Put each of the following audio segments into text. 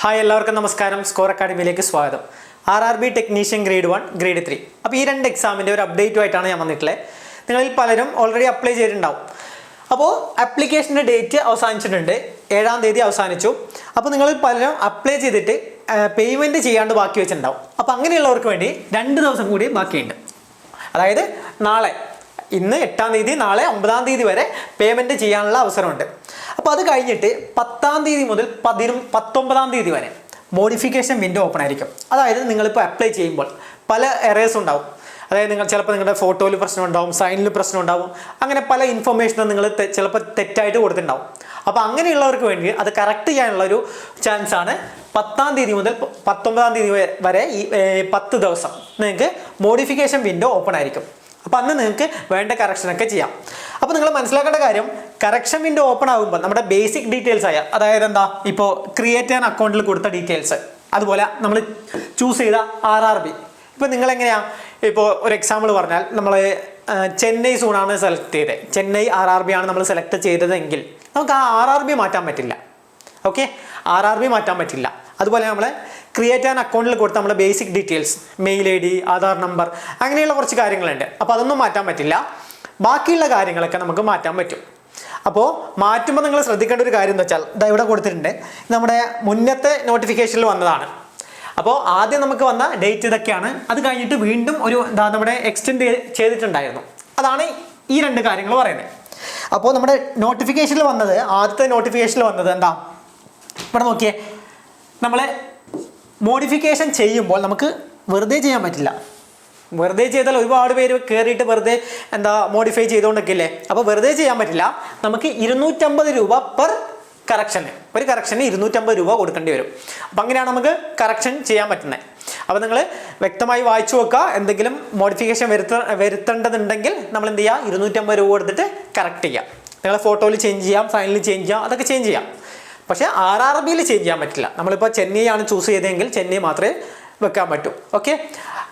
Hi എല്ലാവർക്കും നമസ്കാരം. Score അക്കാഡമിയിലേക്ക് സ്വാഗതം. RRB ടെക്നീഷ്യൻ ഗ്രേഡ് 1 ഗ്രേഡ് 3 അപ്പോൾ ഈ രണ്ട് എക്സാമിൻ്റെ ഒരു അപ്ഡേറ്റുമായിട്ടാണ് ഞാൻ വന്നിട്ടുള്ളത്. നിങ്ങളിൽ പലരും ഓൾറെഡി അപ്ലൈ ചെയ്തിട്ടുണ്ടാവും. അപ്പോൾ ആപ്ലിക്കേഷൻ്റെ ഡേറ്റ് അവസാനിച്ചിട്ടുണ്ട്, 7-ാം തീയതി അവസാനിച്ചു. അപ്പോൾ നിങ്ങളിൽ പലരും അപ്ലൈ ചെയ്തിട്ട് പേയ്മെൻറ്റ് ചെയ്യാണ്ട് ബാക്കി വെച്ചിട്ടുണ്ടാവും. അപ്പോൾ അങ്ങനെയുള്ളവർക്ക് വേണ്ടി 2 ദിവസം കൂടി ബാക്കിയുണ്ട്. അതായത് നാളെ, ഇന്ന് 8-ാം തീയതി, നാളെ 9-ാം തീയതി വരെ പേയ്മെൻറ്റ് ചെയ്യാനുള്ള അവസരമുണ്ട്. അപ്പോൾ അത് കഴിഞ്ഞിട്ട് 10-ാം തീയതി മുതൽ 19-ാം തീയതി വരെ മോഡിഫിക്കേഷൻ വിൻഡോ ഓപ്പൺ ആയിരിക്കും. അതായത് നിങ്ങളിപ്പോൾ അപ്ലൈ ചെയ്യുമ്പോൾ പല എറേഴ്സ് ഉണ്ടാവും. അതായത് ചിലപ്പോൾ നിങ്ങളുടെ ഫോട്ടോയിൽ പ്രശ്നം ഉണ്ടാവും, സൈനിൽ പ്രശ്നം ഉണ്ടാവും, അങ്ങനെ പല ഇൻഫർമേഷനും നിങ്ങൾ ചിലപ്പോൾ തെറ്റായിട്ട് കൊടുത്തിട്ടുണ്ടാവും. അപ്പോൾ അങ്ങനെയുള്ളവർക്ക് വേണ്ടി അത് കറക്റ്റ് ചെയ്യാനുള്ളൊരു ചാൻസാണ് 10-ാം തീയതി മുതൽ 19-ാം തീയതി വരെ ഈ 10 ദിവസം നിങ്ങൾക്ക് മോഡിഫിക്കേഷൻ വിൻഡോ ഓപ്പൺ ആയിരിക്കും. അപ്പോൾ അന്ന് നിങ്ങൾക്ക് വേണ്ട കറക്ഷനൊക്കെ ചെയ്യാം. അപ്പോൾ നിങ്ങൾ മനസ്സിലാക്കേണ്ട കാര്യം, കറക്ഷൻ വിൻഡോ ഓപ്പൺ ആകുമ്പോൾ നമ്മുടെ ബേസിക് ഡീറ്റെയിൽസ് ആയ, അതായത് എന്താ, ഇപ്പോൾ ക്രിയേറ്റ് ചെയ്യാൻ അക്കൗണ്ടിൽ കൊടുത്ത ഡീറ്റെയിൽസ്, അതുപോലെ നമ്മൾ ചൂസ് ചെയ്ത RRB. ഇപ്പോൾ നിങ്ങളെങ്ങനെയാണ്, ഇപ്പോൾ ഒരു എക്സാമ്പിൾ പറഞ്ഞാൽ നമ്മൾ ചെന്നൈ സോണാണ് സെലക്ട് ചെയ്തത്, ചെന്നൈ RRB ആണ് നമ്മൾ സെലക്ട് ചെയ്തതെങ്കിൽ നമുക്ക് ആ RRB മാറ്റാൻ പറ്റില്ല. ഓക്കെ, RRB മാറ്റാൻ പറ്റില്ല. അതുപോലെ നമ്മൾ ക്രിയേറ്റ് ചെയ്യാൻ അക്കൗണ്ടിൽ കൊടുത്ത നമ്മുടെ basic details, mail ID, Aadhaar number, അങ്ങനെയുള്ള കുറച്ച് കാര്യങ്ങളുണ്ട്. അപ്പോൾ അതൊന്നും മാറ്റാൻ പറ്റില്ല. ബാക്കിയുള്ള കാര്യങ്ങളൊക്കെ നമുക്ക് മാറ്റാൻ പറ്റും. അപ്പോൾ മാറ്റുമ്പോൾ നിങ്ങൾ ശ്രദ്ധിക്കേണ്ട ഒരു കാര്യം എന്ന് വെച്ചാൽ, ഇവിടെ കൊടുത്തിട്ടുണ്ട്, നമ്മുടെ മുന്നത്തെ നോട്ടിഫിക്കേഷനിൽ വന്നതാണ്. അപ്പോൾ ആദ്യം നമുക്ക് വന്ന ഡേറ്റ് ഇതൊക്കെയാണ്. അത് കഴിഞ്ഞിട്ട് വീണ്ടും ഒരു നമ്മുടെ എക്സ്റ്റെൻഡ് ചെയ്തിട്ടുണ്ടായിരുന്നു. അതാണ് ഈ രണ്ട് കാര്യങ്ങൾ പറയുന്നത്. അപ്പോൾ നമ്മുടെ നോട്ടിഫിക്കേഷനിൽ വന്നത്, ആദ്യത്തെ നോട്ടിഫിക്കേഷനിൽ വന്നത് എന്താ, ഇവിടെ നോക്കിയേ, നമ്മൾ മോഡിഫിക്കേഷൻ ചെയ്യുമ്പോൾ നമുക്ക് വെറുതെ ചെയ്യാൻ പറ്റില്ല. വെറുതെ ചെയ്താൽ ഒരുപാട് പേര് കയറിയിട്ട് വെറുതെ മോഡിഫൈ ചെയ്തുകൊണ്ടൊക്കെ ഇല്ലേ. അപ്പോൾ വെറുതെ ചെയ്യാൻ പറ്റില്ല. നമുക്ക് 250 രൂപ പെർ കറക്ഷന്, ഒരു കറക്ഷന് 250 രൂപ കൊടുക്കേണ്ടി വരും. അപ്പം അങ്ങനെയാണ് നമുക്ക് കറക്ഷൻ ചെയ്യാൻ പറ്റുന്നത്. അപ്പോൾ നിങ്ങൾ വ്യക്തമായി വായിച്ചു വെക്കുക. എന്തെങ്കിലും മോഡിഫിക്കേഷൻ വരുത്തേണ്ടതുണ്ടെങ്കിൽ നമ്മൾ എന്ത് ചെയ്യുക, 250 രൂപ കൊടുത്തിട്ട് കറക്റ്റ് ചെയ്യാം. നിങ്ങളെ ഫോട്ടോയിൽ ചേഞ്ച് ചെയ്യാം, സൈനിൽ ചേഞ്ച് ചെയ്യാം, അതൊക്കെ ചേഞ്ച് ചെയ്യാം. പക്ഷേ RRBയിൽ ചേഞ്ച് ചെയ്യാൻ പറ്റില്ല. നമ്മളിപ്പോൾ ചെന്നൈ ആണ് ചൂസ് ചെയ്തതെങ്കിൽ ചെന്നൈ മാത്രമേ വെക്കാൻ പറ്റൂ. ഓക്കെ,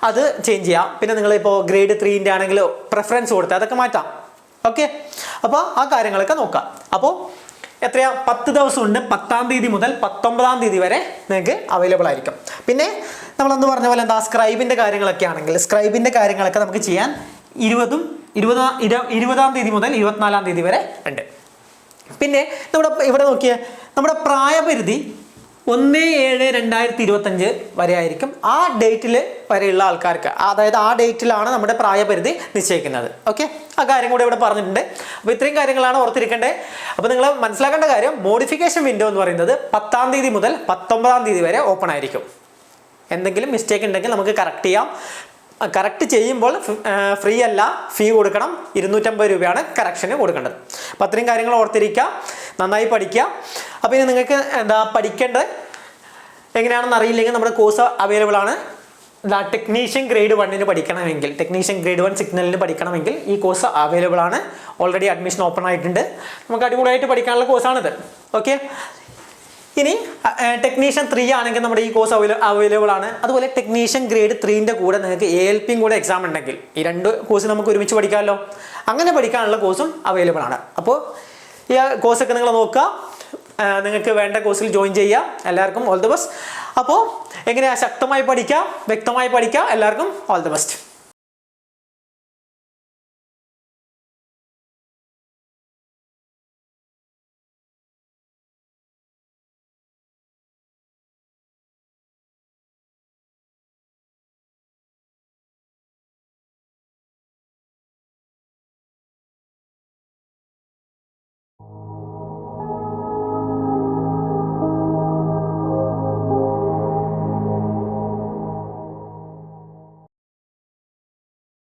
അത് ചേഞ്ച് ചെയ്യാം. പിന്നെ നിങ്ങളിപ്പോൾ ഗ്രേഡ് 3ൻ്റെ ആണെങ്കിൽ പ്രിഫറൻസ് കൊടുത്താൽ അതൊക്കെ മാറ്റാം. ഓക്കെ, അപ്പോൾ ആ കാര്യങ്ങളൊക്കെ നോക്കാം. അപ്പോൾ എത്രയാ, 10 ദിവസമുണ്ട്. 10-ാം തീയതി മുതൽ 19-ാം തീയതി വരെ നിങ്ങൾക്ക് അവൈലബിൾ ആയിരിക്കും. പിന്നെ നമ്മളെന്ന് പറഞ്ഞ പോലെ സ്ക്രൈബിൻ്റെ കാര്യങ്ങളൊക്കെ ആണെങ്കിൽ, സ്ക്രൈബിൻ്റെ കാര്യങ്ങളൊക്കെ നമുക്ക് ചെയ്യാൻ 20-ാം തീയതി മുതൽ 24-ാം തീയതി വരെ ഉണ്ട്. പിന്നെ ഇവിടെ നോക്കിയേ, നമ്മുടെ പ്രായപരിധി 1/7/2025 വരെ ആയിരിക്കും. ആ ഡേറ്റിൽ വരെയുള്ള ആൾക്കാർക്ക്, അതായത് ആ ഡേറ്റിലാണ് നമ്മുടെ പ്രായപരിധി നിശ്ചയിക്കുന്നത്. ഓക്കെ, ആ കാര്യം കൂടെ ഇവിടെ പറഞ്ഞിട്ടുണ്ട്. അപ്പോൾ ഇത്രയും കാര്യങ്ങളാണ് ഓർത്തിരിക്കേണ്ടത്. അപ്പോൾ നിങ്ങൾ മനസ്സിലാക്കേണ്ട കാര്യം, മോഡിഫിക്കേഷൻ വിൻഡോ എന്ന് പറയുന്നത് 10-ാം തീയതി മുതൽ 19-ാം തീയതി വരെ ഓപ്പൺ ആയിരിക്കും. എന്തെങ്കിലും മിസ്റ്റേക്ക് ഉണ്ടെങ്കിൽ നമുക്ക് കറക്റ്റ് ചെയ്യാം. കറക്റ്റ് ചെയ്യുമ്പോൾ ഫ്രീ അല്ല, ഫീ കൊടുക്കണം. 250 രൂപയാണ് കറക്ഷന് കൊടുക്കേണ്ടത്. അപ്പോൾ അത്രയും കാര്യങ്ങൾ ഓർത്തിരിക്കുക, നന്നായി പഠിക്കുക. അപ്പോൾ ഇനി നിങ്ങൾക്ക് പഠിക്കേണ്ടത് എങ്ങനെയാണെന്ന് അറിയില്ലെങ്കിൽ നമ്മുടെ കോഴ്സ് അവൈലബിൾ ആണ്. ടെക്നീഷ്യൻ ഗ്രേഡ് 1 പഠിക്കണമെങ്കിൽ, ടെക്നീഷ്യൻ ഗ്രേഡ് 1 സിഗ്നലിന് പഠിക്കണമെങ്കിൽ ഈ കോഴ്സ് അവൈലബിൾ ആണ്. ഓൾറെഡി അഡ്മിഷൻ ഓപ്പൺ ആയിട്ടുണ്ട്. നമുക്ക് അടിപൊളിയായിട്ട് പഠിക്കാനുള്ള കോഴ്സാണിത്. ഓക്കെ, ഇനി ടെക്നീഷ്യൻ 3 ആണെങ്കിൽ നമ്മുടെ ഈ കോഴ്സ് അവൈലബിൾ ആണ്. അതുപോലെ ടെക്നീഷ്യൻ ഗ്രേഡ് 3ൻ്റെ കൂടെ നിങ്ങൾക്ക് ALPയും കൂടെ എക്സാം ഉണ്ടെങ്കിൽ ഈ 2 കോഴ്സ് നമുക്ക് ഒരുമിച്ച് പഠിക്കാമല്ലോ. അങ്ങനെ പഠിക്കാനുള്ള കോഴ്സും അവൈലബിൾ ആണ്. അപ്പോൾ ഈ കോഴ്സൊക്കെ നിങ്ങൾ നോക്കുക, നിങ്ങൾക്ക് വേണ്ട കോഴ്സിൽ ജോയിൻ ചെയ്യുക. എല്ലാവർക്കും ഓൾ ദി ബെസ്റ്റ്. അപ്പോൾ എങ്ങനെയാണ്, ശക്തമായി പഠിക്കുക, വ്യക്തമായി പഠിക്കുക. എല്ലാവർക്കും ഓൾ ദി ബെസ്റ്റ്.